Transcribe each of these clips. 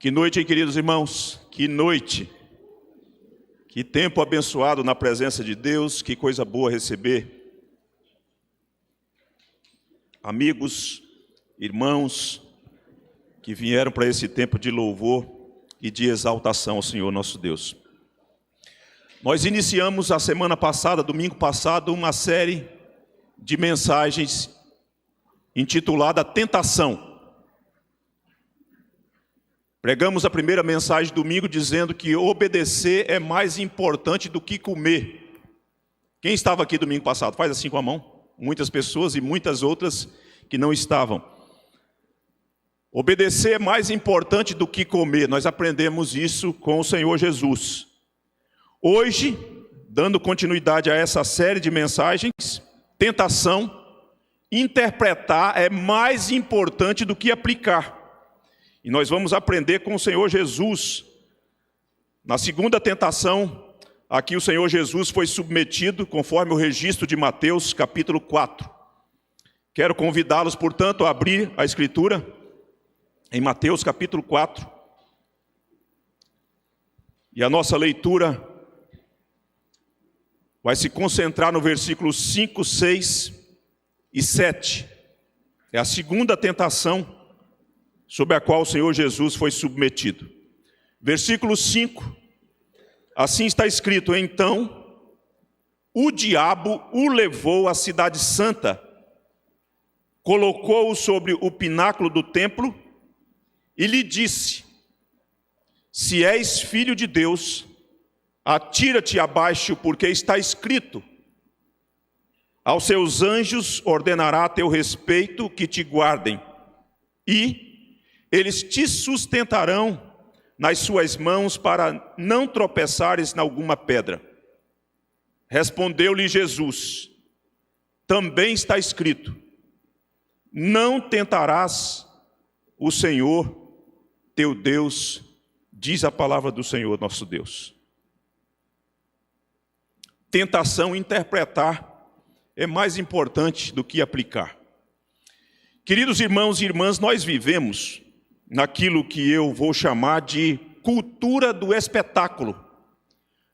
Que noite, hein, queridos irmãos? Que noite! Que tempo abençoado na presença de Deus, que coisa boa receber amigos, irmãos, que vieram para esse tempo de louvor e de exaltação ao Senhor nosso Deus. Nós iniciamos a semana passada, domingo passado, uma série de mensagens intitulada Tentação. Pregamos a primeira mensagem domingo dizendo que obedecer é mais importante do que comer. Quem estava aqui domingo passado? Faz assim com a mão. Muitas pessoas e muitas outras que não estavam. Obedecer é mais importante do que comer. Nós aprendemos isso com o Senhor Jesus. Hoje, dando continuidade a essa série de mensagens, tentação, interpretar é mais importante do que aplicar. E nós vamos aprender com o Senhor Jesus. Na segunda tentação, aqui o Senhor Jesus foi submetido, conforme o registro de Mateus, capítulo 4. Quero convidá-los, portanto, a abrir a Escritura em Mateus, capítulo 4. E a nossa leitura vai se concentrar no versículos 5, 6 e 7. É a segunda tentação sobre a qual o Senhor Jesus foi submetido. Versículo 5, assim está escrito: então o diabo o levou à cidade santa, colocou-o sobre o pináculo do templo e lhe disse: se és filho de Deus, atira-te abaixo, porque está escrito: aos seus anjos ordenará a teu respeito que te guardem, e eles te sustentarão nas suas mãos para não tropeçares em alguma pedra. Respondeu-lhe Jesus: também está escrito: não tentarás o Senhor teu Deus, diz a palavra do Senhor nosso Deus. Tentação, interpretar é mais importante do que aplicar. Queridos irmãos e irmãs, nós vivemos naquilo que eu vou chamar de cultura do espetáculo.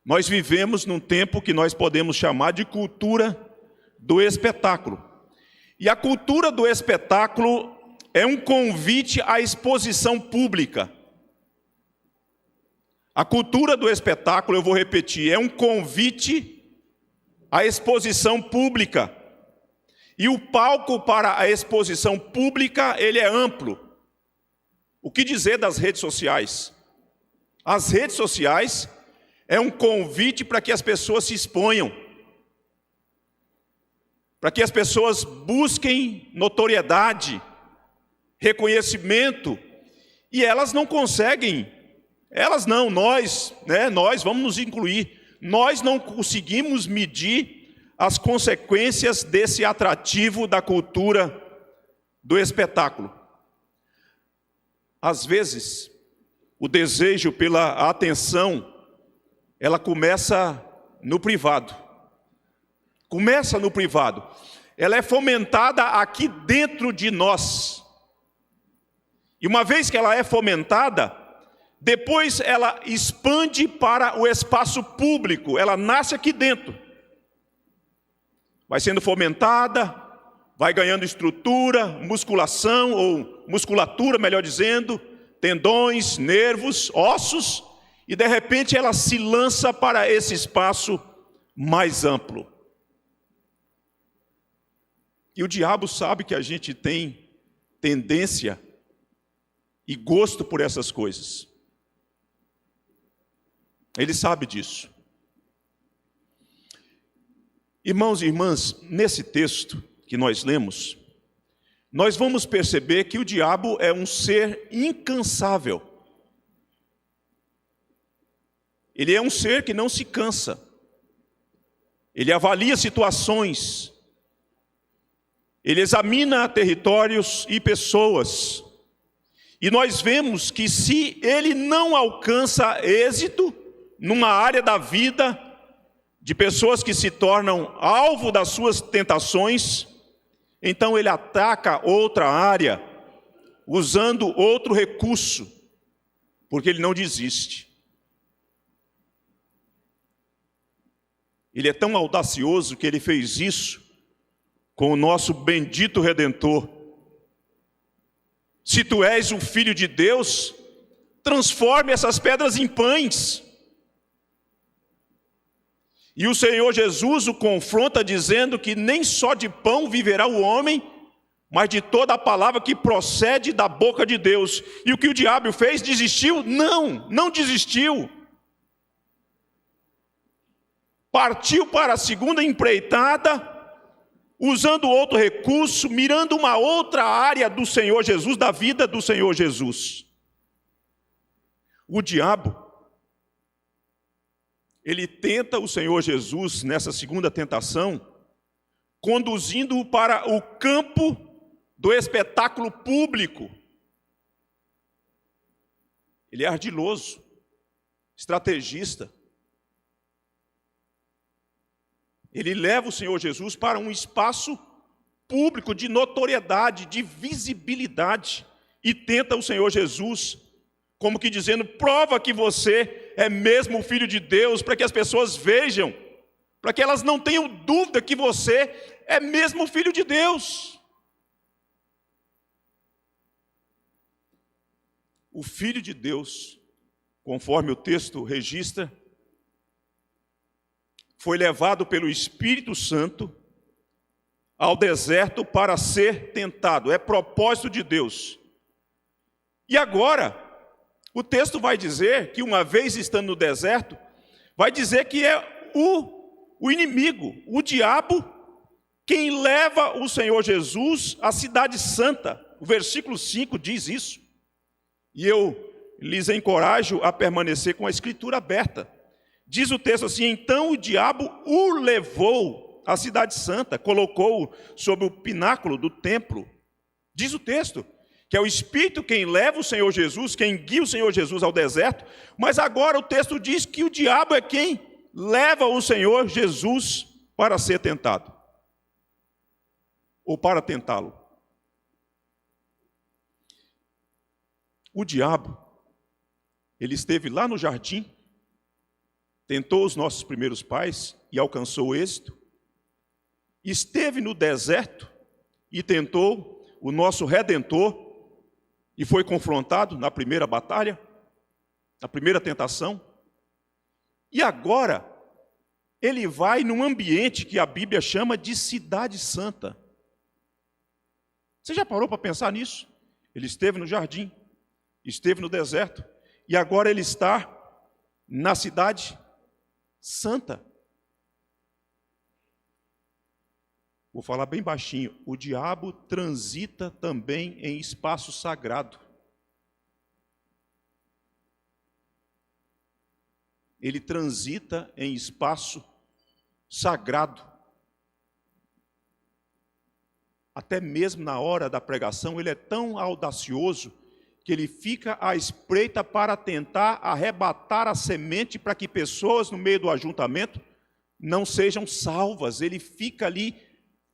Nós vivemos num tempo que nós podemos chamar de cultura do espetáculo. E a cultura do espetáculo é um convite à exposição pública. A cultura do espetáculo, eu vou repetir, é um convite à exposição pública. E o palco para a exposição pública, ele é amplo. O que dizer das redes sociais? As redes sociais é um convite para que as pessoas se exponham, para que as pessoas busquem notoriedade, reconhecimento, e elas não conseguem, nós vamos nos incluir, nós não conseguimos medir as consequências desse atrativo da cultura do espetáculo. Às vezes, o desejo pela atenção, ela começa no privado. Começa no privado. Ela é fomentada aqui dentro de nós. E uma vez que ela é fomentada, depois ela expande para o espaço público. Ela nasce aqui dentro. Vai sendo fomentada, vai ganhando estrutura, musculação, ou musculatura, melhor dizendo, tendões, nervos, ossos, e de repente ela se lança para esse espaço mais amplo. E o diabo sabe que a gente tem tendência e gosto por essas coisas. Ele sabe disso. Irmãos e irmãs, nesse texto que nós lemos, nós vamos perceber que o diabo é um ser incansável. Ele é um ser que não se cansa. Ele avalia situações. Ele examina territórios e pessoas. E nós vemos que se ele não alcança êxito numa área da vida de pessoas que se tornam alvo das suas tentações, então ele ataca outra área, usando outro recurso. porque ele não desiste. Ele é tão audacioso que ele fez isso com o nosso bendito Redentor. Se tu és o Filho de Deus, transforme essas pedras em pães. E o Senhor Jesus o confronta dizendo que nem só de pão viverá o homem, mas de toda a palavra que procede da boca de Deus. E o que o diabo fez? Desistiu? Não desistiu. Partiu para a segunda empreitada, usando outro recurso, mirando uma outra área do Senhor Jesus, da vida do Senhor Jesus. O diabo, ele tenta o Senhor Jesus nessa segunda tentação, conduzindo-o para o campo do espetáculo público. Ele é ardiloso, estrategista. Ele leva o Senhor Jesus para um espaço público de notoriedade, de visibilidade, e tenta o Senhor Jesus, como que dizendo, prova que você é mesmo o Filho de Deus, para que as pessoas vejam, para que elas não tenham dúvida que você é mesmo o Filho de Deus. O Filho de Deus, conforme o texto registra, foi levado pelo Espírito Santo ao deserto para ser tentado. É propósito de Deus. E agora, o texto vai dizer que uma vez estando no deserto, vai dizer que é o inimigo, o diabo, quem leva o Senhor Jesus à cidade santa. O versículo 5 diz isso. E eu lhes encorajo a permanecer com a escritura aberta. Diz o texto assim, então o diabo o levou à cidade santa, colocou-o sobre o pináculo do templo. Diz o texto, que é o Espírito quem leva o Senhor Jesus, quem guia o Senhor Jesus ao deserto, mas agora o texto diz que o diabo é quem leva o Senhor Jesus para ser tentado, ou para tentá-lo. O diabo, ele esteve lá no jardim, tentou os nossos primeiros pais e alcançou o êxito. Esteve no deserto e tentou o nosso Redentor e foi confrontado na primeira batalha, na primeira tentação. E agora, ele vai num ambiente que a Bíblia chama de cidade santa. Você já parou para pensar nisso? Ele esteve no jardim, esteve no deserto e agora ele está na cidade santa. Vou falar bem baixinho. O diabo transita também em espaço sagrado. Ele transita em espaço sagrado. Até mesmo na hora da pregação, ele é tão audacioso que ele fica à espreita para tentar arrebatar a semente para que pessoas no meio do ajuntamento não sejam salvas. Ele fica ali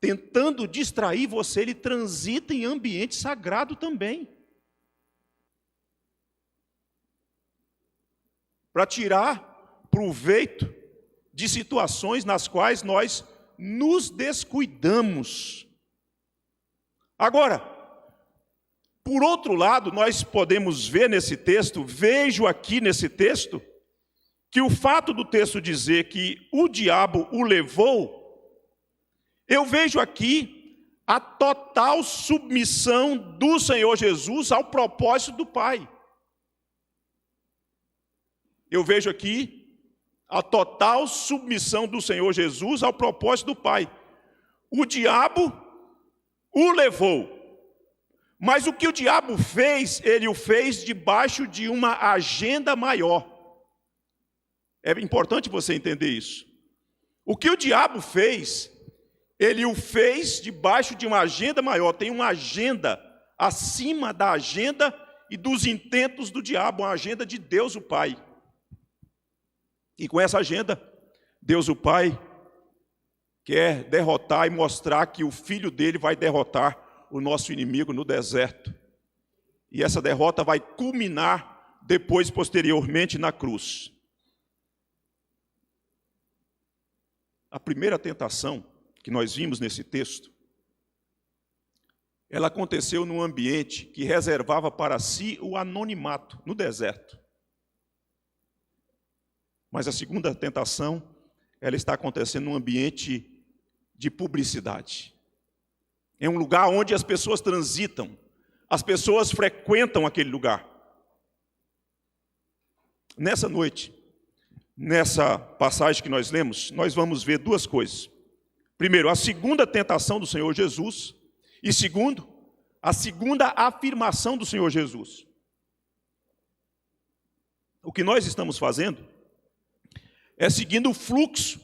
tentando distrair você, ele transita em ambiente sagrado também. Para tirar proveito de situações nas quais nós nos descuidamos. Agora, por outro lado, nós podemos ver nesse texto, vejo aqui nesse texto, que o fato do texto dizer que o diabo o levou, eu vejo aqui a total submissão do Senhor Jesus ao propósito do Pai. Eu vejo aqui a total submissão do Senhor Jesus ao propósito do Pai. O diabo o levou. Mas o que o diabo fez, ele o fez debaixo de uma agenda maior. É importante você entender isso. O que o diabo fez, ele o fez debaixo de uma agenda maior. Tem uma agenda acima da agenda e dos intentos do diabo, uma agenda de Deus o Pai. E com essa agenda, Deus o Pai quer derrotar e mostrar que o Filho dele vai derrotar o nosso inimigo no deserto. E essa derrota vai culminar depois, posteriormente, na cruz. A primeira tentação que nós vimos nesse texto, ela aconteceu num ambiente que reservava para si o anonimato, no deserto. Mas a segunda tentação, ela está acontecendo num ambiente de publicidade. É um lugar onde as pessoas transitam, as pessoas frequentam aquele lugar. Nessa noite, nessa passagem que nós lemos, nós vamos ver duas coisas. Primeiro, a segunda tentação do Senhor Jesus. E segundo, a segunda afirmação do Senhor Jesus. O que nós estamos fazendo é seguindo o fluxo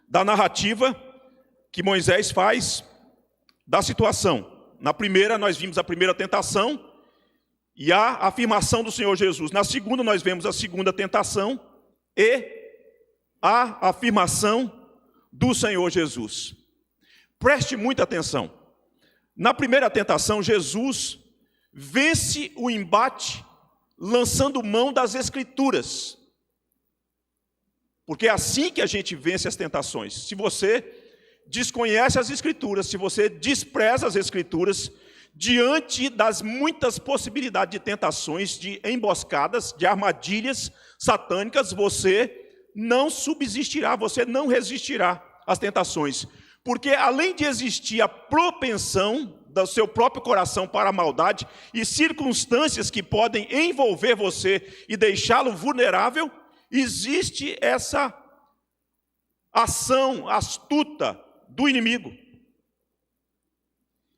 da narrativa que Moisés faz da situação. Na primeira, nós vimos a primeira tentação e a afirmação do Senhor Jesus. Na segunda, nós vemos a segunda tentação e a afirmação do Senhor Jesus. Preste muita atenção. Na primeira tentação, Jesus vence o embate lançando mão das Escrituras. Porque é assim que a gente vence as tentações. Se você desconhece as Escrituras, se você despreza as Escrituras, diante das muitas possibilidades de tentações, de emboscadas, de armadilhas satânicas, você não subsistirá, você não resistirá às tentações. Porque além de existir a propensão do seu próprio coração para a maldade e circunstâncias que podem envolver você e deixá-lo vulnerável, existe essa ação astuta do inimigo.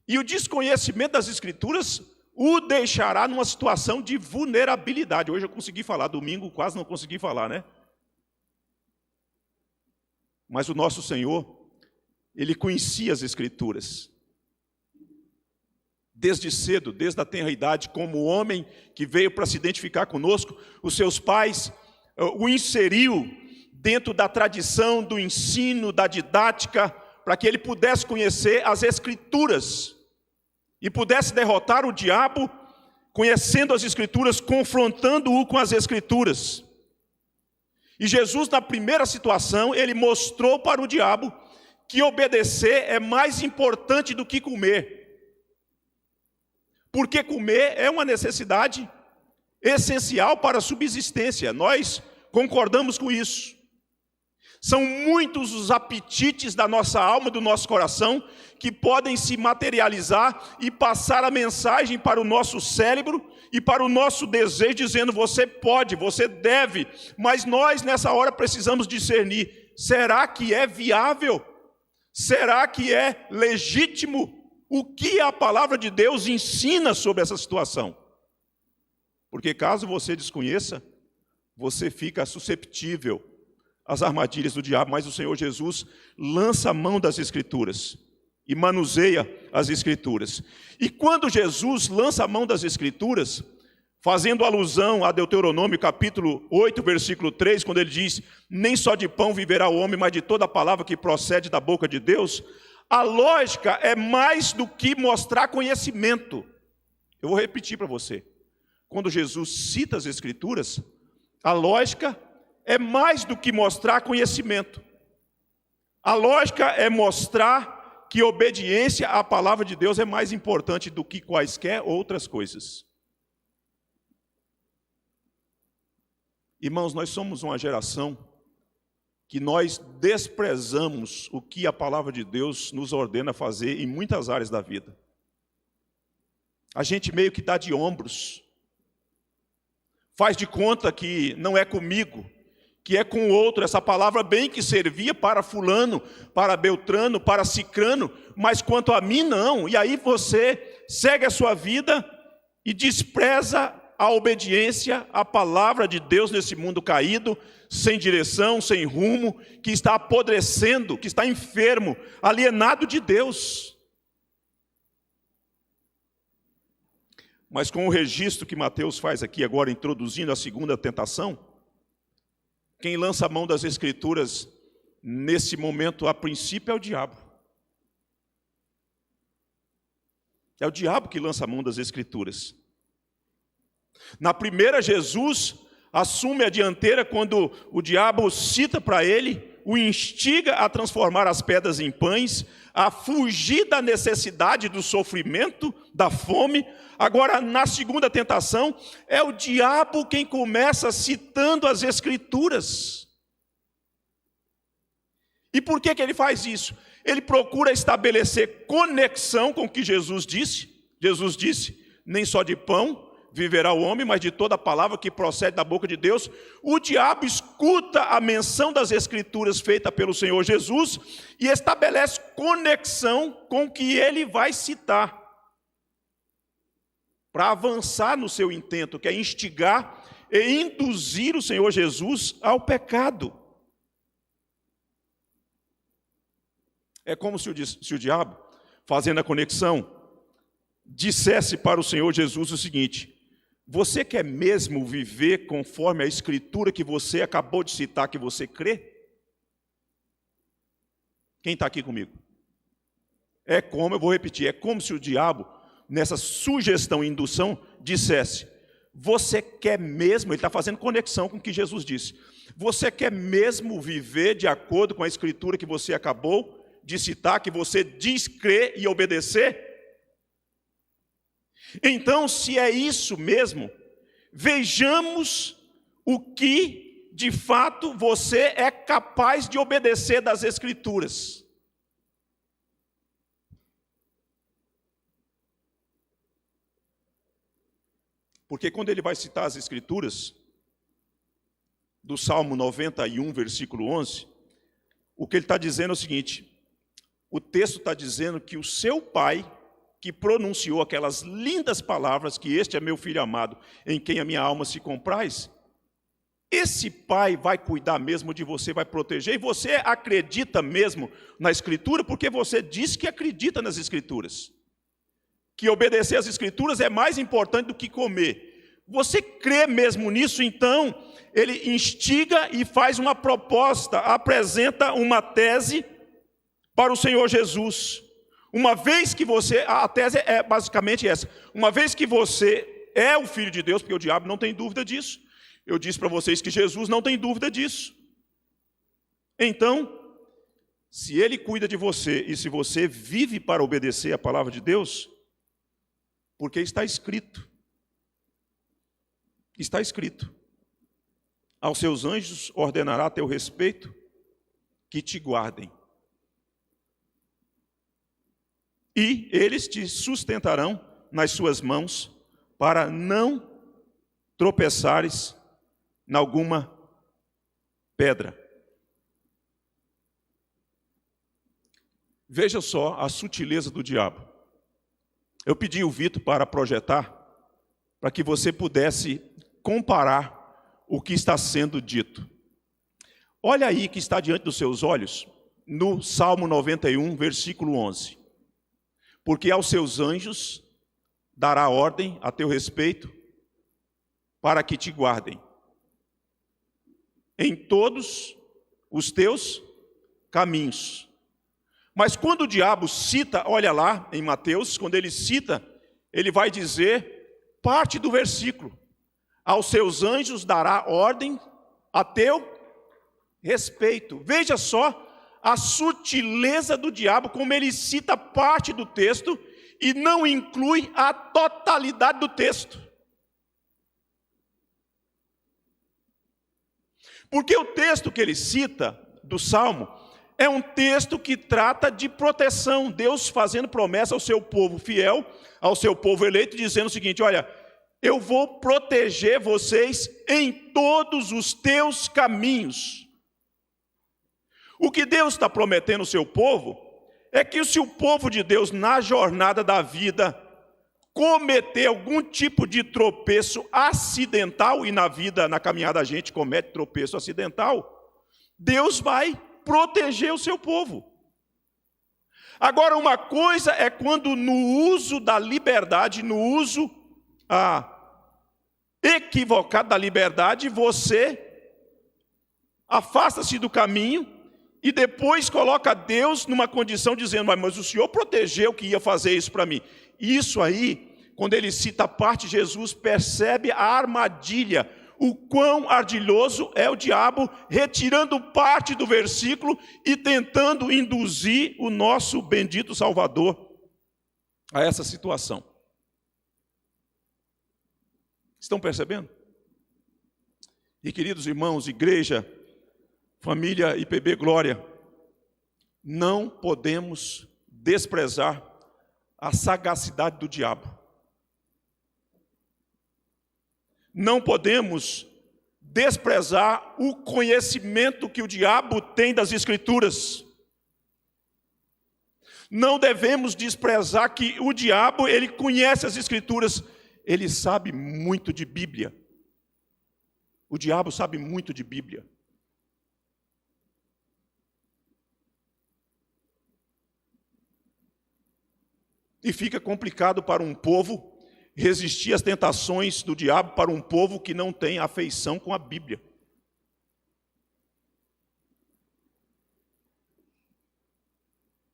E o desconhecimento das Escrituras o deixará numa situação de vulnerabilidade. Hoje eu consegui falar, domingo quase não consegui falar, né? Mas o nosso Senhor, Ele conhecia as Escrituras. Desde cedo, desde a tenra idade, como homem que veio para se identificar conosco, os seus pais o inseriu dentro da tradição, do ensino, da didática, para que ele pudesse conhecer as Escrituras e pudesse derrotar o diabo, conhecendo as Escrituras, confrontando-o com as Escrituras. E Jesus, na primeira situação, ele mostrou para o diabo que obedecer é mais importante do que comer. Porque comer é uma necessidade essencial para a subsistência. Nós concordamos com isso. São muitos os apetites da nossa alma, do nosso coração, que podem se materializar e passar a mensagem para o nosso cérebro e para o nosso desejo, dizendo: você pode, você deve. Mas nós, nessa hora, precisamos discernir: será que é viável? Será que é legítimo? O que a palavra de Deus ensina sobre essa situação? Porque caso você desconheça, você fica susceptível às armadilhas do diabo. Mas o Senhor Jesus lança a mão das Escrituras e manuseia as Escrituras. E quando Jesus lança a mão das Escrituras, fazendo alusão a Deuteronômio capítulo 8, versículo 3, quando ele diz: nem só de pão viverá o homem, mas de toda a palavra que procede da boca de Deus, a lógica é mais do que mostrar conhecimento. Eu vou repetir para você. Quando Jesus cita as Escrituras, a lógica é mais do que mostrar conhecimento. A lógica é mostrar que obediência à palavra de Deus é mais importante do que quaisquer outras coisas. Irmãos, nós somos uma geração que nós desprezamos o que a palavra de Deus nos ordena fazer em muitas áreas da vida. A gente meio que dá de ombros, faz de conta que não é comigo, que é com o outro. Essa palavra bem que servia para fulano, para beltrano, para cicrano, mas quanto a mim não. E aí você segue a sua vida e despreza a obediência à palavra de Deus nesse mundo caído, sem direção, sem rumo, que está apodrecendo, que está enfermo, alienado de Deus. Mas com o registro que Mateus faz aqui agora, introduzindo a segunda tentação, quem lança a mão das Escrituras nesse momento, a princípio, é o diabo. É o diabo que lança a mão das Escrituras. Na primeira, Jesus assume a dianteira quando o diabo cita para ele, o instiga a transformar as pedras em pães, a fugir da necessidade, do sofrimento, da fome. Agora, na segunda tentação, é o diabo quem começa citando as Escrituras. E por que ele faz isso? Ele procura estabelecer conexão com o que Jesus disse. Jesus disse, nem só de pão viverá o homem, mas de toda a palavra que procede da boca de Deus. O diabo escuta a menção das Escrituras feita pelo Senhor Jesus e estabelece conexão com o que ele vai citar, para avançar no seu intento, que é instigar e induzir o Senhor Jesus ao pecado. É como se o diabo, fazendo a conexão, dissesse para o Senhor Jesus o seguinte: você quer mesmo viver conforme a Escritura que você acabou de citar, que você crê? Quem está aqui comigo? Eu vou repetir, é como se o diabo, nessa sugestão e indução, dissesse: você quer mesmo, ele está fazendo conexão com o que Jesus disse, você quer mesmo viver de acordo com a Escritura que você acabou de citar, que você diz crer e obedecer? Então, se é isso mesmo, vejamos o que, de fato, você é capaz de obedecer das Escrituras. Porque quando ele vai citar as Escrituras, do Salmo 91, versículo 11, o que ele está dizendo é o seguinte: o texto está dizendo que o seu pai, que pronunciou aquelas lindas palavras, que este é meu filho amado, em quem a minha alma se compraz, esse pai vai cuidar mesmo de você, vai proteger, e você acredita mesmo na Escritura, porque você diz que acredita nas Escrituras, que obedecer às Escrituras é mais importante do que comer. Você crê mesmo nisso? Então, ele instiga e faz uma proposta, apresenta uma tese para o Senhor Jesus. Uma vez que você, a tese é basicamente essa: uma vez que você é o Filho de Deus, porque o diabo não tem dúvida disso, eu disse para vocês que Jesus não tem dúvida disso. Então, se ele cuida de você e se você vive para obedecer a palavra de Deus, porque está escrito, aos seus anjos ordenará a teu respeito que te guardem, e eles te sustentarão nas suas mãos, para não tropeçares em alguma pedra. Veja só a sutileza do diabo. Eu pedi o Vitor para projetar, para que você pudesse comparar o que está sendo dito. Olha aí que está diante dos seus olhos, no Salmo 91, versículo 11. Porque aos seus anjos dará ordem a teu respeito, para que te guardem em todos os teus caminhos. Mas quando o diabo cita, olha lá em Mateus, quando ele cita, ele vai dizer parte do versículo: aos seus anjos dará ordem a teu respeito. Veja só a sutileza do diabo, como ele cita parte do texto e não inclui a totalidade do texto. Porque o texto que ele cita do Salmo é um texto que trata de proteção, Deus fazendo promessa ao seu povo fiel, ao seu povo eleito, dizendo o seguinte: olha, eu vou proteger vocês em todos os teus caminhos. O que Deus está prometendo ao seu povo é que se o povo de Deus, na jornada da vida, cometer algum tipo de tropeço acidental, e na vida, na caminhada a gente comete tropeço acidental, Deus vai proteger o seu povo. Agora, uma coisa é quando no uso da liberdade, no uso equivocado da liberdade, você afasta-se do caminho e depois coloca Deus numa condição dizendo: mas o Senhor protegeu que ia fazer isso para mim. Isso aí quando ele cita a parte de Jesus, percebe a armadilha, o quão ardilhoso é o diabo, retirando parte do versículo e tentando induzir o nosso bendito Salvador a essa situação. Estão percebendo? E queridos irmãos, igreja, família IPB Glória, não podemos desprezar a sagacidade do diabo. Não podemos desprezar o conhecimento que o diabo tem das Escrituras. Não devemos desprezar que o diabo, ele conhece as Escrituras, ele sabe muito de Bíblia. O diabo sabe muito de Bíblia. E fica complicado para um povo resistir às tentações do diabo, para um povo que não tem afeição com a Bíblia.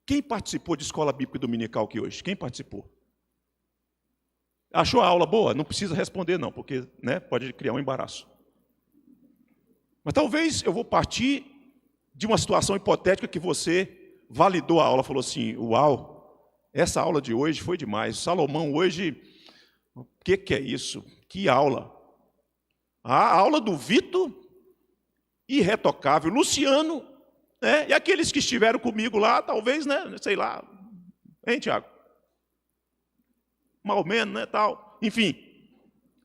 Quem participou de escola bíblica dominical aqui hoje? Quem participou? Achou a aula boa? Não precisa responder não, porque pode criar um embaraço. Mas talvez eu vou partir de uma situação hipotética que você validou a aula, falou assim, uau, essa aula de hoje foi demais. Salomão hoje, o que é isso? Que aula? A aula do Vitor, irretocável. Luciano, e aqueles que estiveram comigo lá, talvez, sei lá, hein, Tiago? Mal menos, tal. Enfim,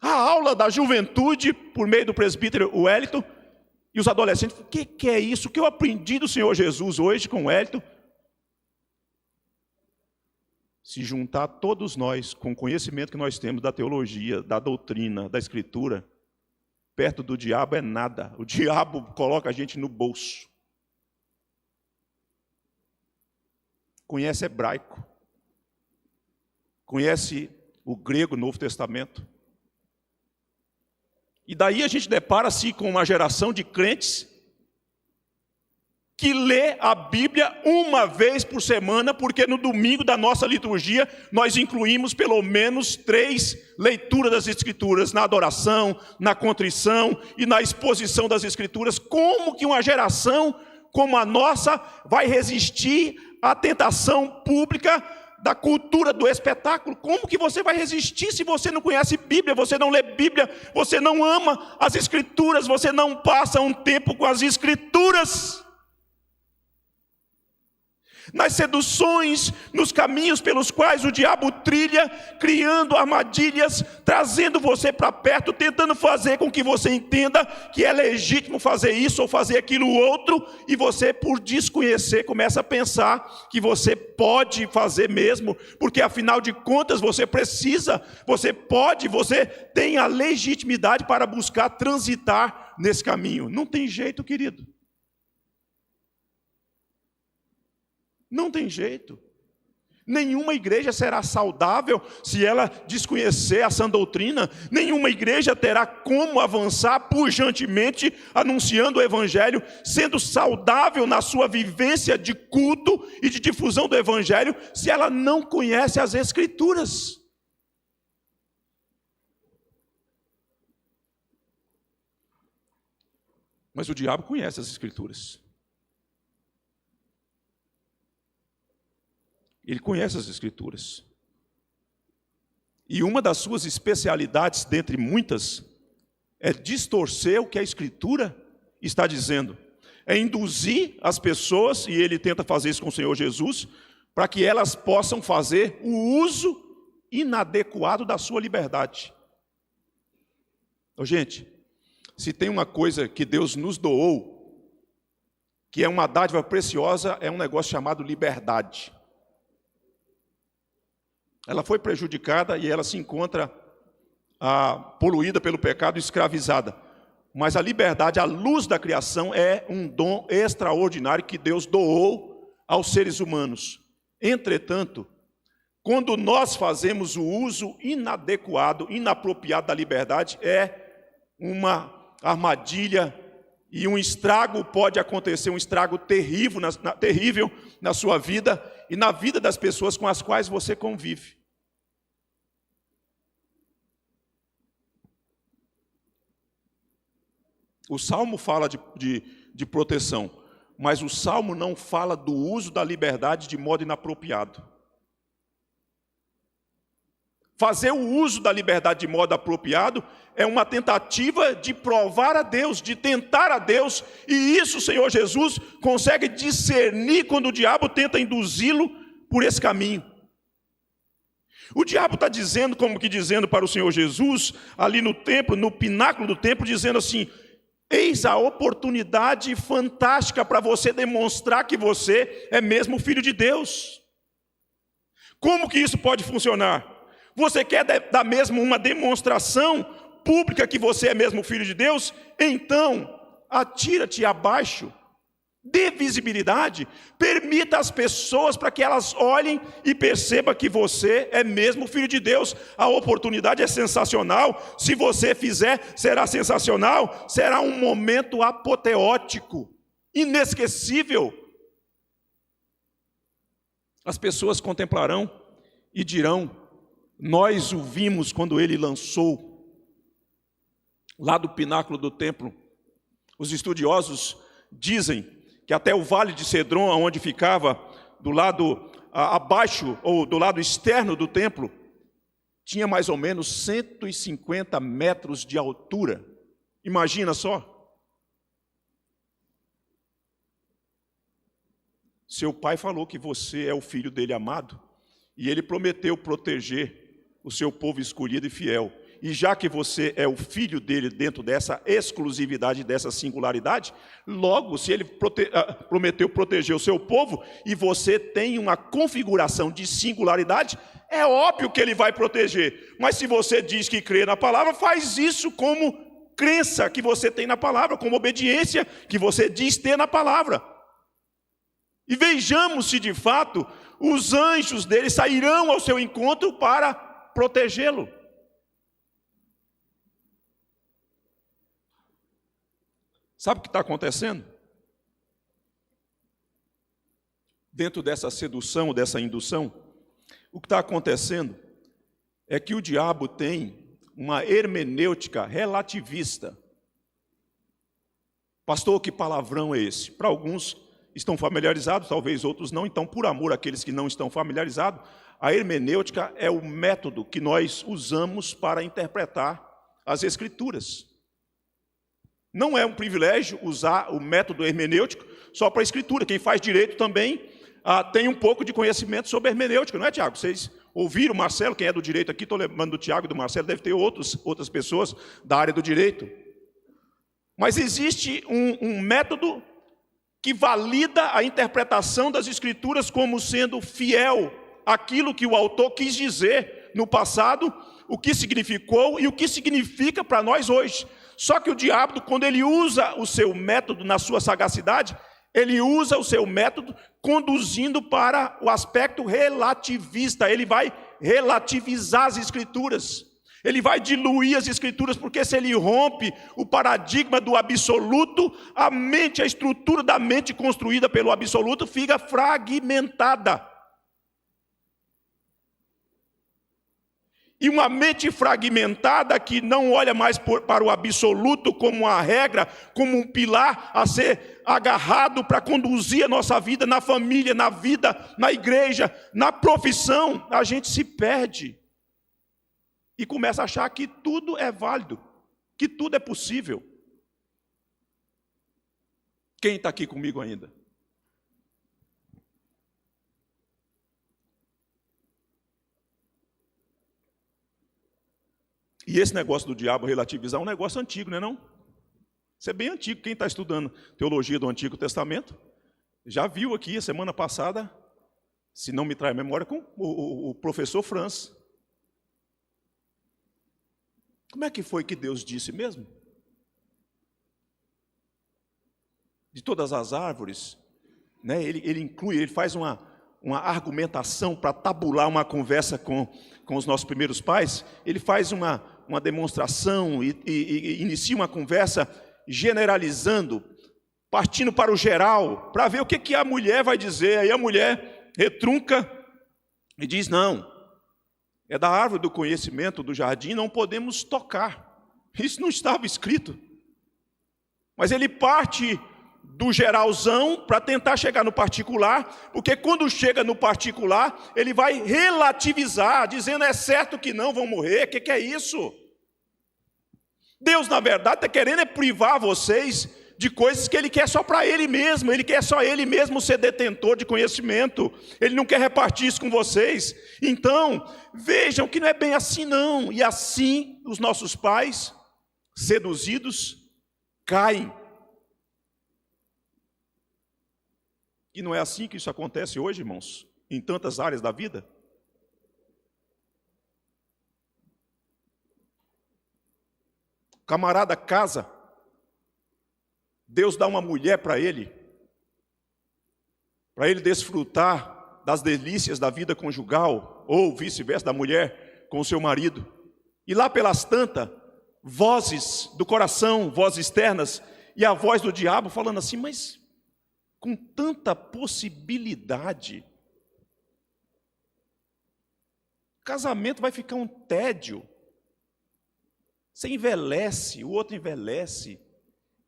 a aula da juventude, por meio do presbítero Wellington, e os adolescentes, o que é isso? O que eu aprendi do Senhor Jesus hoje com o Wellington? Se juntar todos nós, com o conhecimento que nós temos da teologia, da doutrina, da Escritura, perto do diabo é nada. O diabo coloca a gente no bolso. Conhece hebraico. Conhece o grego, Novo Testamento. E daí a gente depara-se com uma geração de crentes que lê a Bíblia uma vez por semana, porque no domingo da nossa liturgia nós incluímos pelo menos 3 leituras das Escrituras, na adoração, na contrição e na exposição das Escrituras. Como que uma geração como a nossa vai resistir à tentação pública da cultura do espetáculo? Como que você vai resistir se você não conhece Bíblia, você não lê Bíblia, você não ama as Escrituras, você não passa um tempo com as Escrituras? Nas seduções, nos caminhos pelos quais o diabo trilha, criando armadilhas, trazendo você para perto, tentando fazer com que você entenda que é legítimo fazer isso ou fazer aquilo outro, e você, por desconhecer, começa a pensar que você pode fazer mesmo, porque afinal de contas você precisa, você pode, você tem a legitimidade para buscar transitar nesse caminho. Não tem jeito, querido. Não tem jeito. Nenhuma igreja será saudável se ela desconhecer a sã doutrina. Nenhuma igreja terá como avançar pujantemente anunciando o Evangelho, sendo saudável na sua vivência de culto e de difusão do Evangelho, se ela não conhece as Escrituras. Mas o diabo conhece as Escrituras. Ele conhece as Escrituras. E uma das suas especialidades, dentre muitas, é distorcer o que a Escritura está dizendo. É induzir as pessoas, e ele tenta fazer isso com o Senhor Jesus, para que elas possam fazer o uso inadequado da sua liberdade. Gente, se tem uma coisa que Deus nos doou, que é uma dádiva preciosa, é um negócio chamado liberdade. Ela foi prejudicada e ela se encontra poluída pelo pecado, escravizada. Mas a liberdade, a luz da criação, é um dom extraordinário que Deus doou aos seres humanos. Entretanto, quando nós fazemos o uso inadequado, inapropriado da liberdade, é uma armadilha e um estrago pode acontecer, um estrago terrível na sua vida e na vida das pessoas com as quais você convive. O Salmo fala de proteção, mas o Salmo não fala do uso da liberdade de modo inapropriado. Fazer o uso da liberdade de modo apropriado é uma tentativa de provar a Deus, de tentar a Deus, e isso o Senhor Jesus consegue discernir quando o diabo tenta induzi-lo por esse caminho. O diabo está dizendo, como que dizendo para o Senhor Jesus, ali no templo, no pináculo do templo, dizendo assim: eis a oportunidade fantástica para você demonstrar que você é mesmo filho de Deus. Como que isso pode funcionar? Você quer dar mesmo uma demonstração pública que você é mesmo filho de Deus? Então, atira-te abaixo, dê visibilidade, permita às pessoas para que elas olhem e percebam que você é mesmo filho de Deus. A oportunidade é sensacional, se você fizer, será sensacional, será um momento apoteótico, inesquecível. As pessoas contemplarão e dirão: nós o vimos quando ele lançou lá do pináculo do templo. Os estudiosos dizem que até o vale de Cedron, onde ficava do lado abaixo, ou do lado externo do templo, tinha mais ou menos 150 metros de altura. Imagina só. Seu pai falou que você é o filho dele amado, e ele prometeu proteger o seu povo escolhido e fiel. E já que você é o filho dele dentro dessa exclusividade, dessa singularidade, logo, se ele prometeu proteger o seu povo, e você tem uma configuração de singularidade, é óbvio que ele vai proteger. Mas se você diz que crê na palavra, faz isso como crença que você tem na palavra, como obediência que você diz ter na palavra. E vejamos se de fato os anjos dele sairão ao seu encontro para protegê-lo. Sabe o que está acontecendo? Dentro dessa sedução, dessa indução, o que está acontecendo é que o diabo tem uma hermenêutica relativista. Pastor, que palavrão é esse? Para alguns estão familiarizados, talvez outros não, então por amor àqueles que não estão familiarizados, a hermenêutica é o método que nós usamos para interpretar as Escrituras. Não é um privilégio usar o método hermenêutico só para a Escritura. Quem faz direito também tem um pouco de conhecimento sobre hermenêutica, não é, Tiago? Vocês ouviram o Marcelo, quem é do direito aqui, estou lembrando do Tiago e do Marcelo, deve ter outras pessoas da área do direito. Mas existe um método que valida a interpretação das Escrituras como sendo fiel àquilo que o autor quis dizer no passado, o que significou e o que significa para nós hoje. Só que o diabo, quando ele usa o seu método na sua sagacidade, ele usa o seu método conduzindo para o aspecto relativista. Ele vai relativizar as Escrituras. Ele vai diluir as Escrituras, porque se ele rompe o paradigma do absoluto, a estrutura da mente construída pelo absoluto fica fragmentada. E uma mente fragmentada que não olha mais para o absoluto como uma regra, como um pilar a ser agarrado para conduzir a nossa vida na família, na vida, na igreja, na profissão, a gente se perde. E começa a achar que tudo é válido, que tudo é possível. Quem está aqui comigo ainda? E esse negócio do diabo relativizar é um negócio antigo, não é não? Isso é bem antigo. Quem está estudando teologia do Antigo Testamento, já viu aqui a semana passada, se não me trai a memória, com o professor Franz. Como é que foi que Deus disse mesmo? De todas as árvores, né, ele inclui, ele faz uma argumentação para tabular uma conversa com os nossos primeiros pais. Ele faz uma demonstração e inicia uma conversa generalizando, partindo para o geral, para ver o que a mulher vai dizer. Aí a mulher retrunca e diz: não, é da árvore do conhecimento do jardim, não podemos tocar. Isso não estava escrito. Mas ele parte do geralzão para tentar chegar no particular, porque quando chega no particular, ele vai relativizar, dizendo, é certo que não vão morrer, o que é isso? Deus, na verdade, está querendo privar vocês de coisas que Ele quer só para Ele mesmo. Ele quer só Ele mesmo ser detentor de conhecimento. Ele não quer repartir isso com vocês. Então, vejam que não é bem assim não. E assim, os nossos pais, seduzidos, caem. E não é assim que isso acontece hoje, irmãos, em tantas áreas da vida? Camarada casa, Deus dá uma mulher para ele desfrutar das delícias da vida conjugal, ou vice-versa, da mulher com o seu marido. E lá pelas tantas, vozes do coração, vozes externas, e a voz do diabo falando assim, mas com tanta possibilidade, casamento vai ficar um tédio. Você envelhece, o outro envelhece.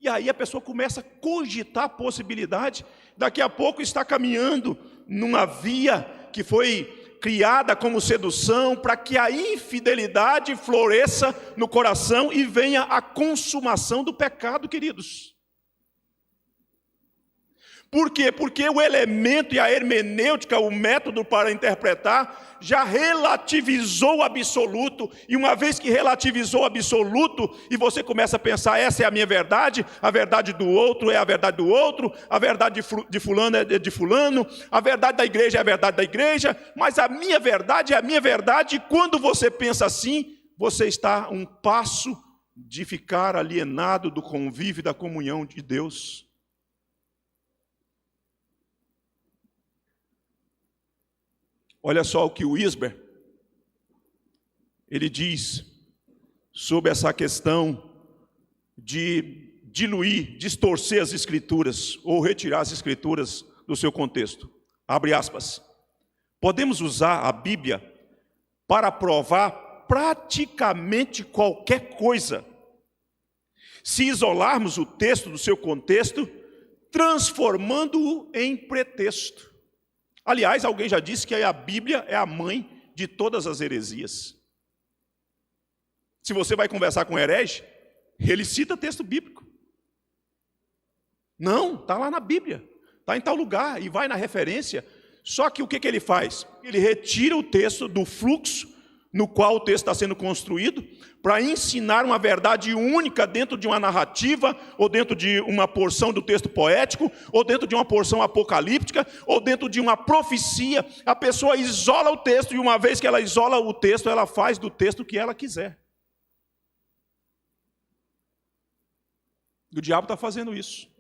E aí a pessoa começa a cogitar a possibilidade, daqui a pouco está caminhando numa via que foi criada como sedução, para que a infidelidade floresça no coração e venha a consumação do pecado, queridos. Por quê? Porque o elemento e a hermenêutica, o método para interpretar, já relativizou o absoluto. E uma vez que relativizou o absoluto, e você começa a pensar, essa é a minha verdade, a verdade do outro é a verdade do outro, a verdade de fulano é de fulano, a verdade da igreja é a verdade da igreja, mas a minha verdade é a minha verdade. E quando você pensa assim, você está a um passo de ficar alienado do convívio e da comunhão de Deus. Olha só o que o Isber, ele diz sobre essa questão de diluir, distorcer as escrituras, ou retirar as escrituras do seu contexto. Abre aspas. Podemos usar a Bíblia para provar praticamente qualquer coisa, se isolarmos o texto do seu contexto, transformando-o em pretexto. Aliás, alguém já disse que a Bíblia é a mãe de todas as heresias. Se você vai conversar com um herege, ele cita texto bíblico. Não, está lá na Bíblia, está em tal lugar, e vai na referência. Só que o que ele faz? Ele retira o texto do fluxo no qual o texto está sendo construído, para ensinar uma verdade única dentro de uma narrativa, ou dentro de uma porção do texto poético, ou dentro de uma porção apocalíptica, ou dentro de uma profecia. A pessoa isola o texto, e uma vez que ela isola o texto, ela faz do texto o que ela quiser. O diabo está fazendo isso.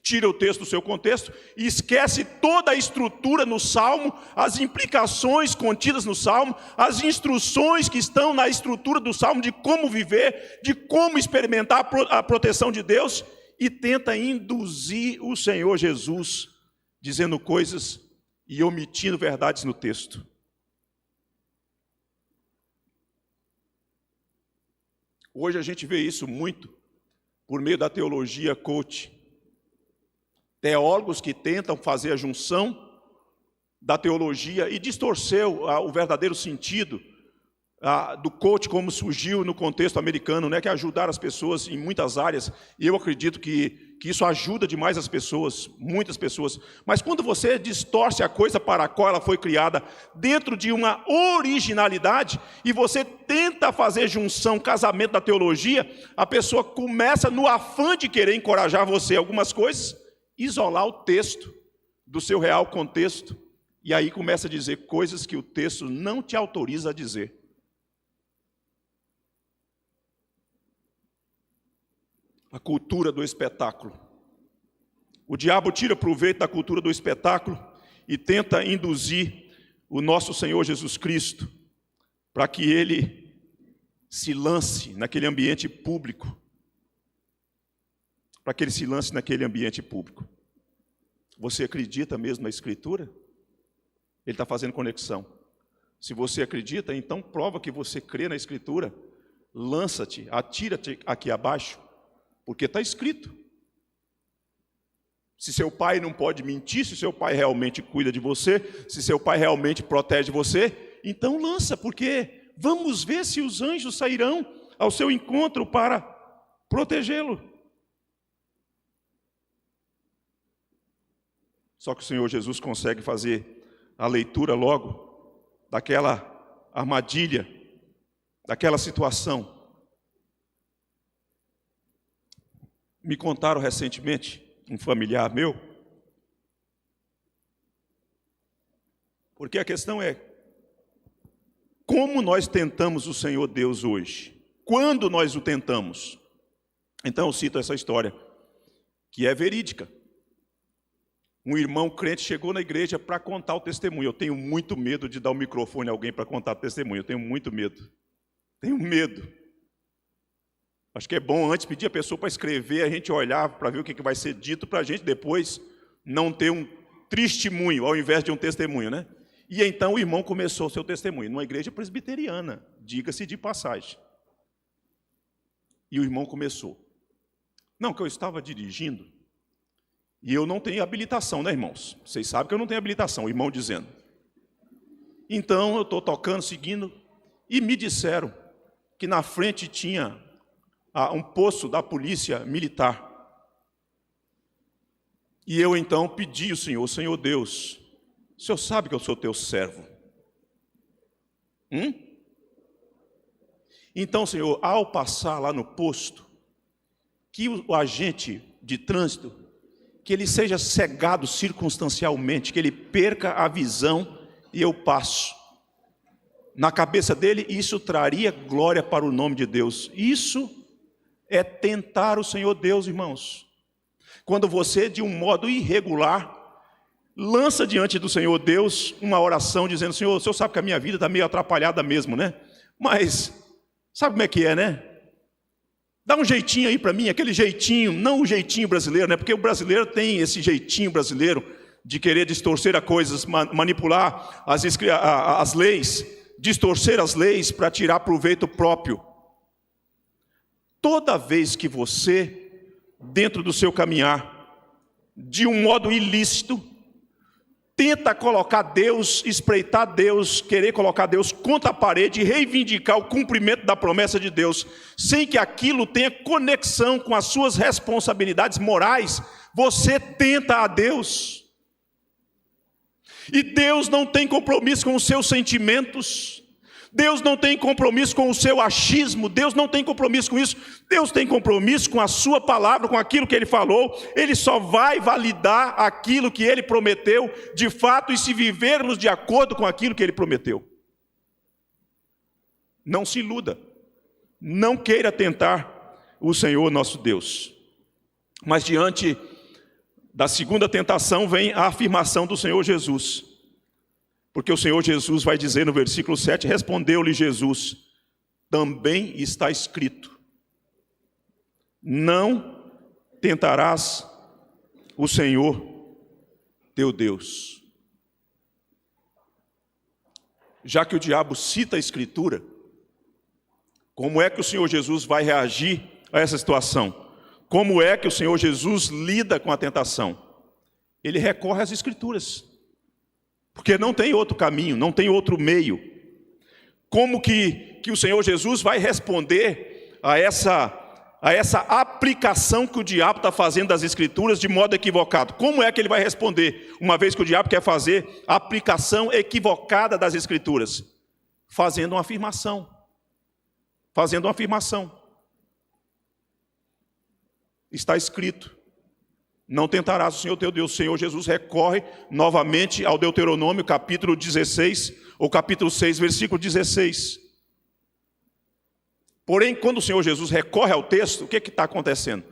Tira o texto do seu contexto e esquece toda a estrutura no Salmo, as implicações contidas no Salmo, as instruções que estão na estrutura do Salmo de como viver, de como experimentar a proteção de Deus, e tenta induzir o Senhor Jesus, dizendo coisas e omitindo verdades no texto. Hoje a gente vê isso muito por meio da teologia coach. Teólogos que tentam fazer a junção da teologia e distorcer o verdadeiro sentido do coach, como surgiu no contexto americano, né, que é ajudar as pessoas em muitas áreas. E eu acredito que isso ajuda demais as pessoas, muitas pessoas. Mas quando você distorce a coisa para a qual ela foi criada dentro de uma originalidade, e você tenta fazer junção, casamento da teologia, a pessoa começa, no afã de querer encorajar você algumas coisas, isolar o texto do seu real contexto, e aí começa a dizer coisas que o texto não te autoriza a dizer. A cultura do espetáculo. O diabo tira proveito da cultura do espetáculo e tenta induzir o nosso Senhor Jesus Cristo para que ele se lance naquele ambiente público. Para que ele se lance naquele ambiente público. Você acredita mesmo na Escritura? Ele está fazendo conexão. Se você acredita, então prova que você crê na Escritura. Lança-te, atira-te aqui abaixo. Porque está escrito. Se seu pai não pode mentir, se seu pai realmente cuida de você, se seu pai realmente protege você, então lança, porque vamos ver se os anjos sairão ao seu encontro para protegê-lo. Só que o Senhor Jesus consegue fazer a leitura logo daquela armadilha, daquela situação. Me contaram recentemente, um familiar meu, porque a questão é, como nós tentamos o Senhor Deus hoje? Quando nós o tentamos? Então eu cito essa história, que é verídica. Um irmão crente chegou na igreja para contar o testemunho. Eu tenho muito medo de dar o microfone a alguém para contar testemunho. Eu tenho muito medo. Tenho medo. Acho que é bom antes pedir a pessoa para escrever, a gente olhar para ver o que vai ser dito, para a gente depois não ter um testemunho ao invés de um testemunho, né? E então o irmão começou o seu testemunho, numa igreja presbiteriana, diga-se de passagem. E o irmão começou. Não, que eu estava dirigindo, e eu não tenho habilitação, né, irmãos? Vocês sabem que eu não tenho habilitação, o irmão dizendo. Então eu estou tocando, seguindo, e me disseram que na frente tinha um posto da polícia militar. E eu então pedi ao Senhor, Senhor Deus, o Senhor sabe que eu sou teu servo. Então, Senhor, ao passar lá no posto, que o agente de trânsito, que ele seja cegado circunstancialmente, que ele perca a visão e eu passo. Na cabeça dele, isso traria glória para o nome de Deus. Isso é tentar o Senhor Deus, irmãos. Quando você, de um modo irregular, lança diante do Senhor Deus uma oração dizendo, Senhor, o Senhor sabe que a minha vida está meio atrapalhada mesmo, né? Mas, sabe como é que é, né? Dá um jeitinho aí para mim, aquele jeitinho, não o jeitinho brasileiro, né? Porque o brasileiro tem esse jeitinho brasileiro de querer distorcer as coisas, manipular as leis, distorcer as leis para tirar proveito próprio. Toda vez que você, dentro do seu caminhar, de um modo ilícito, tenta colocar Deus, espreitar Deus, querer colocar Deus contra a parede e reivindicar o cumprimento da promessa de Deus, sem que aquilo tenha conexão com as suas responsabilidades morais, você tenta a Deus. E Deus não tem compromisso com os seus sentimentos, Deus não tem compromisso com o seu achismo, Deus não tem compromisso com isso, Deus tem compromisso com a sua palavra, com aquilo que Ele falou. Ele só vai validar aquilo que Ele prometeu de fato e se vivermos de acordo com aquilo que Ele prometeu. Não se iluda, não queira tentar o Senhor nosso Deus. Mas diante da segunda tentação vem a afirmação do Senhor Jesus. Porque o Senhor Jesus vai dizer no versículo 7, respondeu-lhe Jesus, também está escrito, não tentarás o Senhor teu Deus. Já que o diabo cita a Escritura, como é que o Senhor Jesus vai reagir a essa situação? Como é que o Senhor Jesus lida com a tentação? Ele recorre às Escrituras. Porque não tem outro caminho, não tem outro meio. Como que o Senhor Jesus vai responder a essa aplicação que o diabo está fazendo das Escrituras de modo equivocado? Como é que ele vai responder, uma vez que o diabo quer fazer a aplicação equivocada das Escrituras? Fazendo uma afirmação. Fazendo uma afirmação. Está escrito. Não tentarás o Senhor teu Deus. O Senhor Jesus recorre novamente ao Deuteronômio, capítulo 16, ou capítulo 6, versículo 16. Porém, quando o Senhor Jesus recorre ao texto, o que está acontecendo?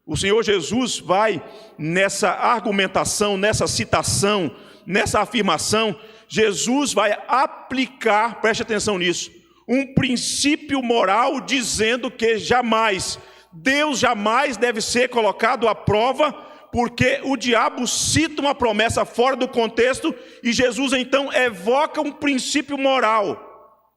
O Senhor Jesus vai nessa argumentação, nessa citação, nessa afirmação, Jesus vai aplicar, preste atenção nisso, um princípio moral dizendo que Deus jamais deve ser colocado à prova, porque o diabo cita uma promessa fora do contexto e Jesus então evoca um princípio moral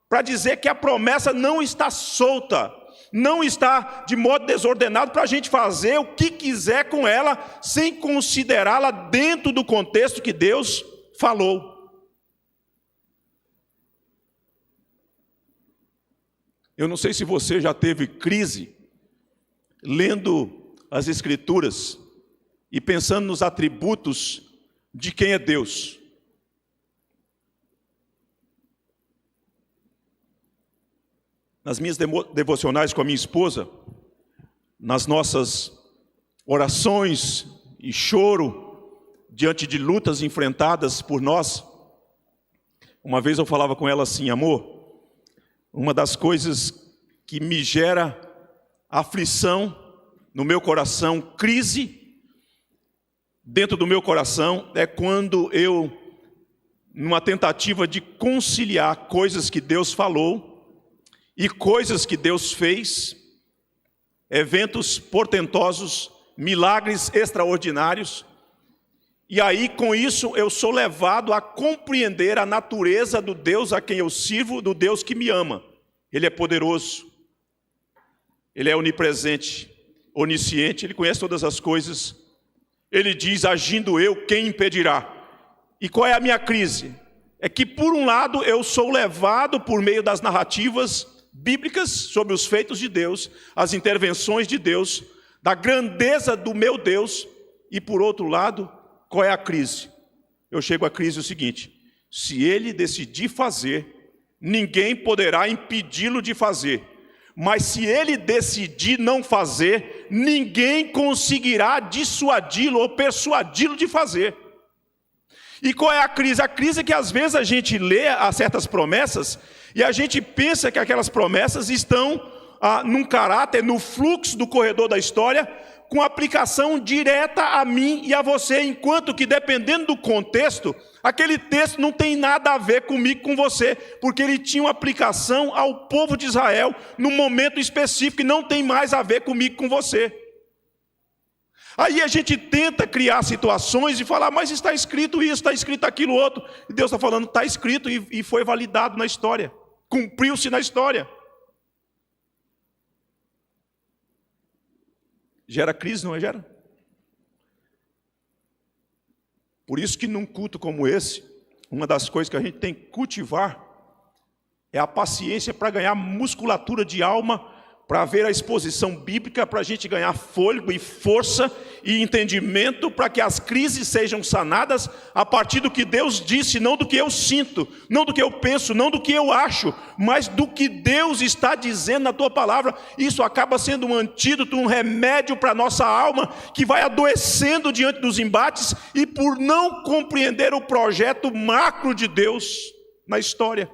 para dizer que a promessa não está solta, não está de modo desordenado para a gente fazer o que quiser com ela, sem considerá-la dentro do contexto que Deus falou. Eu não sei se você já teve crise lendo as Escrituras e pensando nos atributos de quem é Deus. Nas minhas devocionais com a minha esposa, nas nossas orações e choro diante de lutas enfrentadas por nós, uma vez eu falava com ela assim: amor, uma das coisas que me gera aflição no meu coração, crise dentro do meu coração, é quando eu, numa tentativa de conciliar coisas que Deus falou e coisas que Deus fez, eventos portentosos, milagres extraordinários, e aí com isso eu sou levado a compreender a natureza do Deus a quem eu sirvo, do Deus que me ama. Ele é poderoso, Ele é onipresente, onisciente, Ele conhece todas as coisas. Ele diz: agindo eu, quem impedirá? E qual é a minha crise? É que por um lado eu sou levado por meio das narrativas bíblicas sobre os feitos de Deus, as intervenções de Deus, da grandeza do meu Deus, e por outro lado, qual é a crise? Eu chego à crise o seguinte: se Ele decidir fazer, ninguém poderá impedi-lo de fazer. Mas se Ele decidir não fazer, ninguém conseguirá dissuadi-lo ou persuadi-lo de fazer. E qual é a crise? A crise é que às vezes a gente lê a certas promessas e a gente pensa que aquelas promessas estão num caráter, no fluxo do corredor da história, com aplicação direta a mim e a você, enquanto que, dependendo do contexto, aquele texto não tem nada a ver comigo, com você, porque ele tinha uma aplicação ao povo de Israel num momento específico e não tem mais a ver comigo, com você. Aí a gente tenta criar situações e falar: mas está escrito isso, está escrito aquilo outro. E Deus está falando: está escrito e foi validado na história, cumpriu-se na história. Gera crise, não é? Gera. Por isso que num culto como esse, uma das coisas que a gente tem que cultivar é a paciência para ganhar musculatura de alma, para ver a exposição bíblica, para a gente ganhar fôlego e força e entendimento, para que as crises sejam sanadas a partir do que Deus disse, não do que eu sinto, não do que eu penso, não do que eu acho, mas do que Deus está dizendo na tua palavra. Isso acaba sendo um antídoto, um remédio para a nossa alma, que vai adoecendo diante dos embates e por não compreender o projeto macro de Deus na história,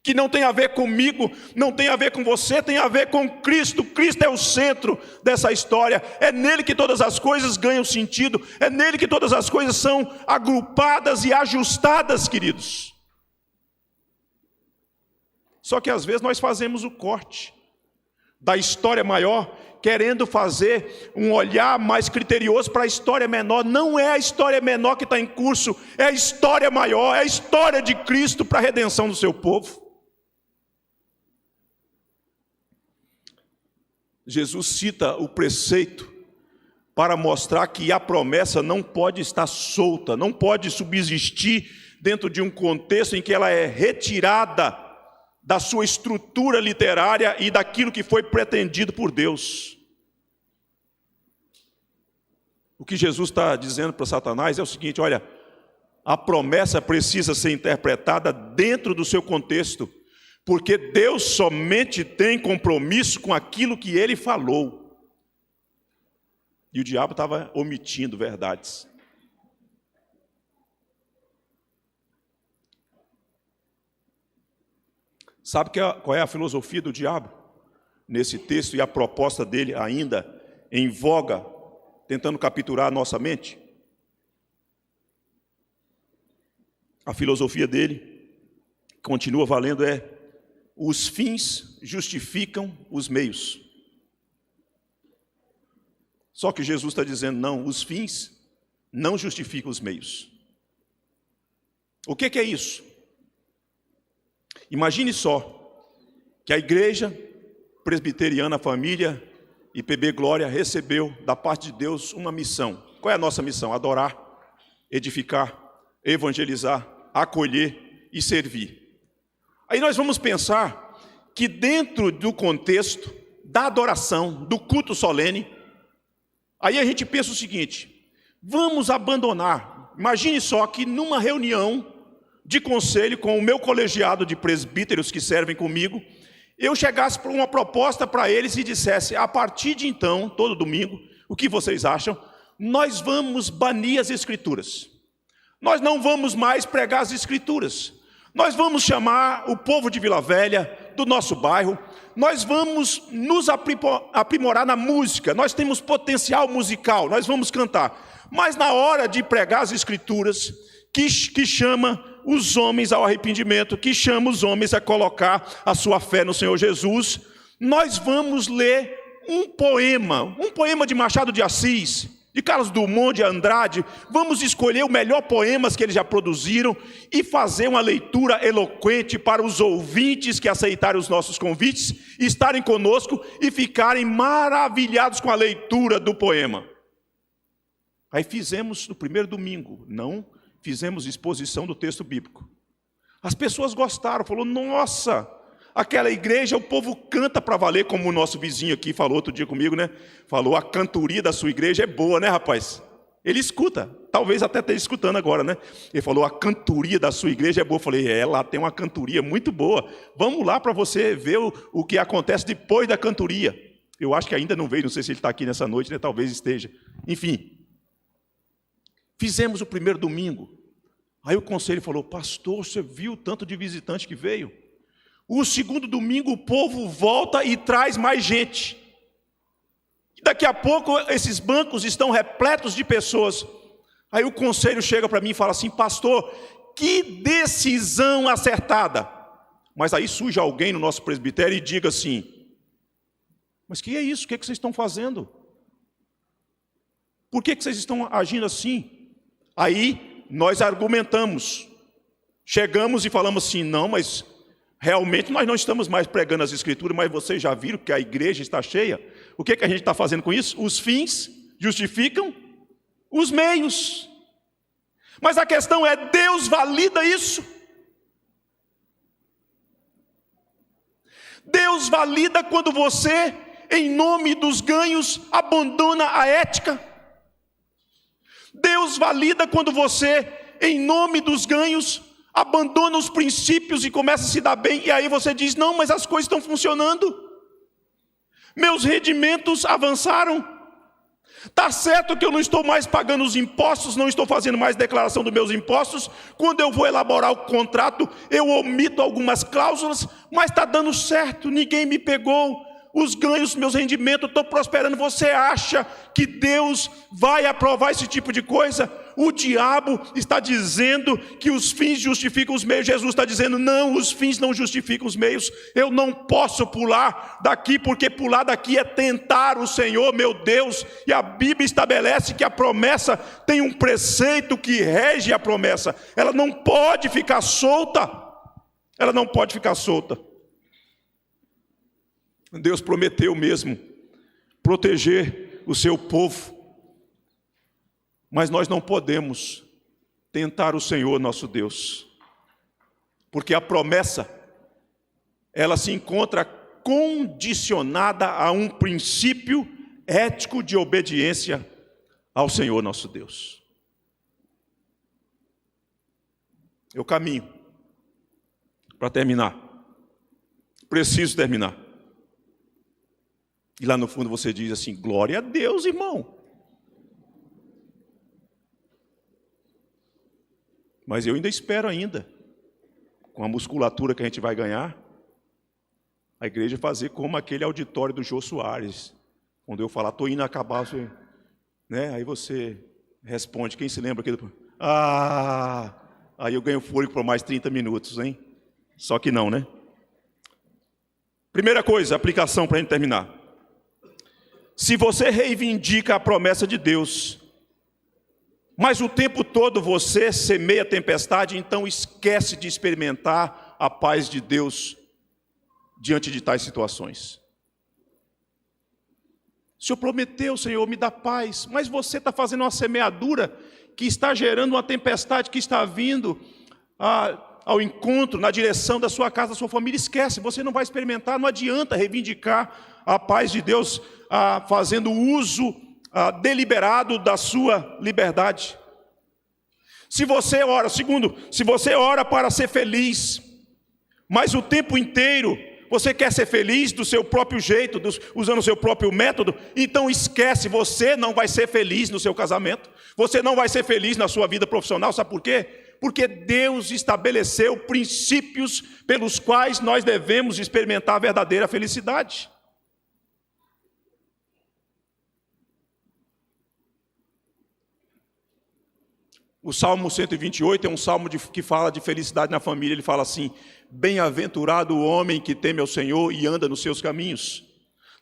que não tem a ver comigo, não tem a ver com você, tem a ver com Cristo. Cristo é o centro dessa história, é nele que todas as coisas ganham sentido, é nele que todas as coisas são agrupadas e ajustadas, queridos. Só que às vezes nós fazemos o corte da história maior, querendo fazer um olhar mais criterioso para a história menor. Não é a história menor que está em curso, é a história maior, é a história de Cristo para a redenção do seu povo. Jesus cita o preceito para mostrar que a promessa não pode estar solta, não pode subsistir dentro de um contexto em que ela é retirada da sua estrutura literária e daquilo que foi pretendido por Deus. O que Jesus está dizendo para Satanás é o seguinte: olha, a promessa precisa ser interpretada dentro do seu contexto, porque Deus somente tem compromisso com aquilo que Ele falou. E o diabo estava omitindo verdades. Sabe qual é a filosofia do diabo nesse texto e a proposta dele ainda em voga, tentando capturar a nossa mente? A filosofia dele continua valendo, os fins justificam os meios. Só que Jesus está dizendo: não, os fins não justificam os meios. O que é isso? Imagine só que a igreja presbiteriana família IPB Glória recebeu da parte de Deus uma missão. Qual é a nossa missão? Adorar, edificar, evangelizar, acolher e servir. Aí nós vamos pensar que dentro do contexto da adoração, do culto solene, aí a gente pensa o seguinte: vamos abandonar. Imagine só que numa reunião de conselho com o meu colegiado de presbíteros que servem comigo, eu chegasse para uma proposta para eles e dissesse: a partir de então, todo domingo, o que vocês acham? Nós vamos banir as escrituras. Nós não vamos mais pregar as escrituras. Nós vamos chamar o povo de Vila Velha, do nosso bairro, nós vamos nos aprimorar na música, nós temos potencial musical, nós vamos cantar. Mas na hora de pregar as escrituras, que chama os homens ao arrependimento, que chama os homens a colocar a sua fé no Senhor Jesus, nós vamos ler um poema de Machado de Assis, de Carlos Drummond de Andrade. Vamos escolher os melhores poemas que eles já produziram e fazer uma leitura eloquente para os ouvintes que aceitarem os nossos convites, estarem conosco e ficarem maravilhados com a leitura do poema. Aí fizemos no primeiro domingo, não fizemos exposição do texto bíblico. As pessoas gostaram, falou: nossa, aquela igreja o povo canta para valer, como o nosso vizinho aqui falou outro dia comigo, né? Falou: a cantoria da sua igreja é boa, né, rapaz? Ele escuta, talvez até esteja escutando agora, né? Ele falou: a cantoria da sua igreja é boa. Eu falei: lá tem uma cantoria muito boa. Vamos lá para você ver o que acontece depois da cantoria. Eu acho que ainda não veio, não sei se ele está aqui nessa noite, né? Talvez esteja. Enfim, fizemos o primeiro domingo. Aí o conselho falou: pastor, você viu o tanto de visitante que veio? O segundo domingo o povo volta e traz mais gente. Daqui a pouco esses bancos estão repletos de pessoas. Aí o conselho chega para mim e fala assim: pastor, que decisão acertada. Mas aí surge alguém no nosso presbitério e diga assim: mas que é isso? O que vocês estão fazendo? Por que vocês estão agindo assim? Aí nós argumentamos, chegamos e falamos assim: não, mas realmente nós não estamos mais pregando as escrituras, mas vocês já viram que a igreja está cheia? O que a gente está fazendo com isso? Os fins justificam os meios. Mas a questão é: Deus valida isso? Deus valida quando você, em nome dos ganhos, abandona a ética? Deus valida quando você, em nome dos ganhos, abandona os princípios e começa a se dar bem, e aí você diz: não, mas as coisas estão funcionando, meus rendimentos avançaram, está certo que eu não estou mais pagando os impostos, não estou fazendo mais declaração dos meus impostos, quando eu vou elaborar o contrato, eu omito algumas cláusulas, mas está dando certo, ninguém me pegou, os ganhos, meus rendimentos, estou prosperando. Você acha que Deus vai aprovar esse tipo de coisa? O diabo está dizendo que os fins justificam os meios. Jesus está dizendo: não, os fins não justificam os meios. Eu não posso pular daqui, porque pular daqui é tentar o Senhor, meu Deus. E a Bíblia estabelece que a promessa tem um preceito que rege a promessa. Ela não pode ficar solta. Ela não pode ficar solta. Deus prometeu mesmo proteger o seu povo, mas nós não podemos tentar o Senhor nosso Deus, porque a promessa, ela se encontra condicionada a um princípio ético de obediência ao Senhor nosso Deus. Eu caminho para terminar, preciso terminar. E lá no fundo você diz assim: glória a Deus, irmão. Mas eu ainda espero ainda, com a musculatura que a gente vai ganhar, a igreja fazer como aquele auditório do Jô Soares. Quando eu falar: estou indo acabar, você, né? Aí você responde, quem se lembra aqui? Aí eu ganho fôlego por mais 30 minutos, hein? Só que não, né? Primeira coisa, aplicação para a gente terminar. Se você reivindica a promessa de Deus, mas o tempo todo você semeia tempestade, então esquece de experimentar a paz de Deus diante de tais situações. O Senhor prometeu, Senhor, me dá paz, mas você está fazendo uma semeadura que está gerando uma tempestade que está vindo ao encontro, na direção da sua casa, da sua família. Esquece, você não vai experimentar, não adianta reivindicar a paz de Deus fazendo uso deliberado da sua liberdade. Se você ora, segundo, se você ora para ser feliz, mas o tempo inteiro você quer ser feliz do seu próprio jeito, usando o seu próprio método, então esquece, você não vai ser feliz no seu casamento, você não vai ser feliz na sua vida profissional, sabe por quê? Porque Deus estabeleceu princípios pelos quais nós devemos experimentar a verdadeira felicidade. O Salmo 128 é um salmo que fala de felicidade na família. Ele fala assim: bem-aventurado o homem que teme ao Senhor e anda nos seus caminhos.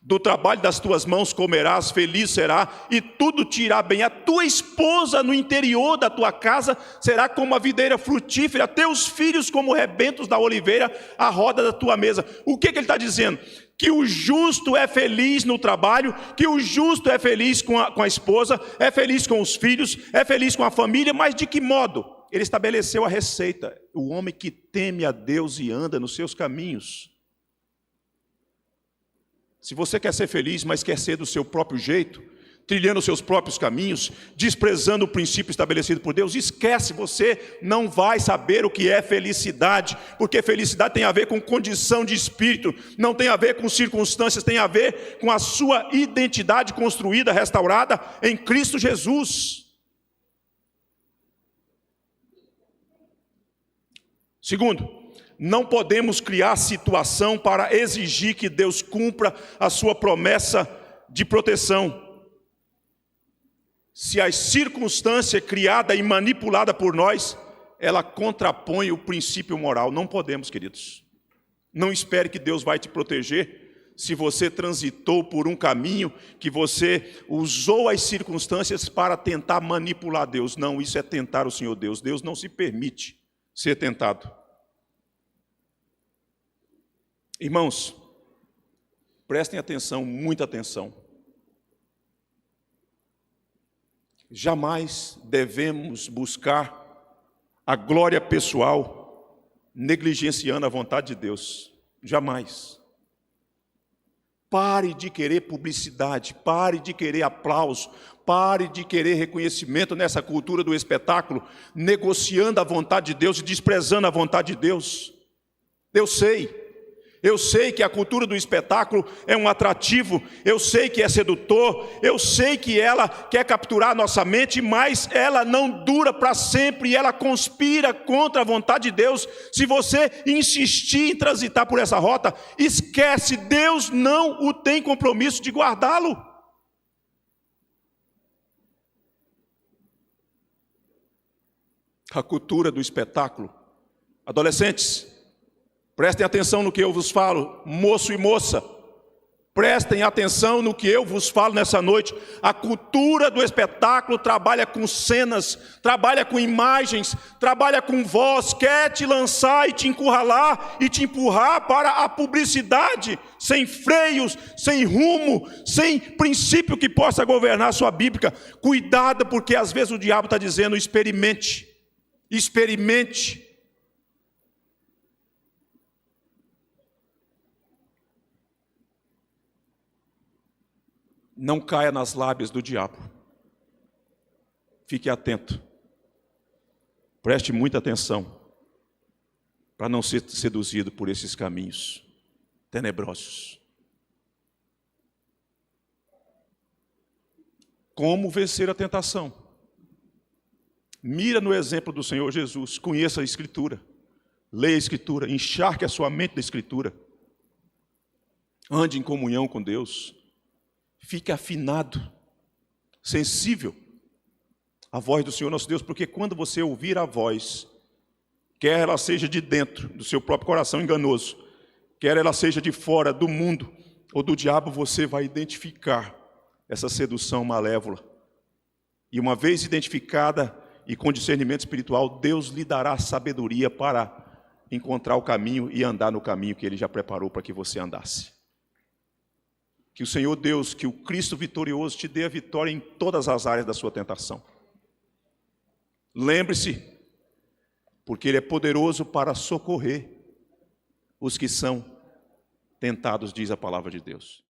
Do trabalho das tuas mãos comerás, feliz será, e tudo te irá bem. A tua esposa no interior da tua casa será como a videira frutífera, teus filhos como rebentos da oliveira, à roda da tua mesa. O que ele está dizendo? Que o justo é feliz no trabalho, que o justo é feliz com a esposa, é feliz com os filhos, é feliz com a família, mas de que modo? Ele estabeleceu a receita: o homem que teme a Deus e anda nos seus caminhos. Se você quer ser feliz, mas quer ser do seu próprio jeito, trilhando os seus próprios caminhos, desprezando o princípio estabelecido por Deus, esquece, você não vai saber o que é felicidade, porque felicidade tem a ver com condição de espírito, não tem a ver com circunstâncias, tem a ver com a sua identidade construída, restaurada em Cristo Jesus. Segundo, não podemos criar situação para exigir que Deus cumpra a sua promessa de proteção. Se a circunstância criada e manipulada por nós, ela contrapõe o princípio moral. Não podemos, queridos. Não espere que Deus vai te proteger se você transitou por um caminho que você usou as circunstâncias para tentar manipular Deus. Não, isso é tentar o Senhor Deus. Deus não se permite ser tentado. Irmãos, prestem atenção, muita atenção. Jamais devemos buscar a glória pessoal negligenciando a vontade de Deus. Jamais. Pare de querer publicidade, pare de querer aplauso, pare de querer reconhecimento nessa cultura do espetáculo, negociando a vontade de Deus e desprezando a vontade de Deus. Eu sei que a cultura do espetáculo é um atrativo, eu sei que é sedutor, eu sei que ela quer capturar a nossa mente, mas ela não dura para sempre e ela conspira contra a vontade de Deus. Se você insistir em transitar por essa rota, esquece, Deus não o tem compromisso de guardá-lo. A cultura do espetáculo. Adolescentes, prestem atenção no que eu vos falo, moço e moça. Prestem atenção no que eu vos falo nessa noite. A cultura do espetáculo trabalha com cenas, trabalha com imagens, trabalha com voz, quer te lançar e te encurralar e te empurrar para a publicidade, sem freios, sem rumo, sem princípio que possa governar a sua Bíblia. Cuidado, porque às vezes o diabo está dizendo: experimente. Não caia nas lábias do diabo. Fique atento. Preste muita atenção para não ser seduzido por esses caminhos tenebrosos. Como vencer a tentação? Mira no exemplo do Senhor Jesus. Conheça a Escritura. Leia a Escritura. Encharque a sua mente da Escritura. Ande em comunhão com Deus. Fique afinado, sensível à voz do Senhor nosso Deus, porque quando você ouvir a voz, quer ela seja de dentro do seu próprio coração enganoso, quer ela seja de fora do mundo ou do diabo, você vai identificar essa sedução malévola. E uma vez identificada e com discernimento espiritual, Deus lhe dará sabedoria para encontrar o caminho e andar no caminho que Ele já preparou para que você andasse. Que o Senhor Deus, que o Cristo vitorioso te dê a vitória em todas as áreas da sua tentação. Lembre-se, porque Ele é poderoso para socorrer os que são tentados, diz a palavra de Deus.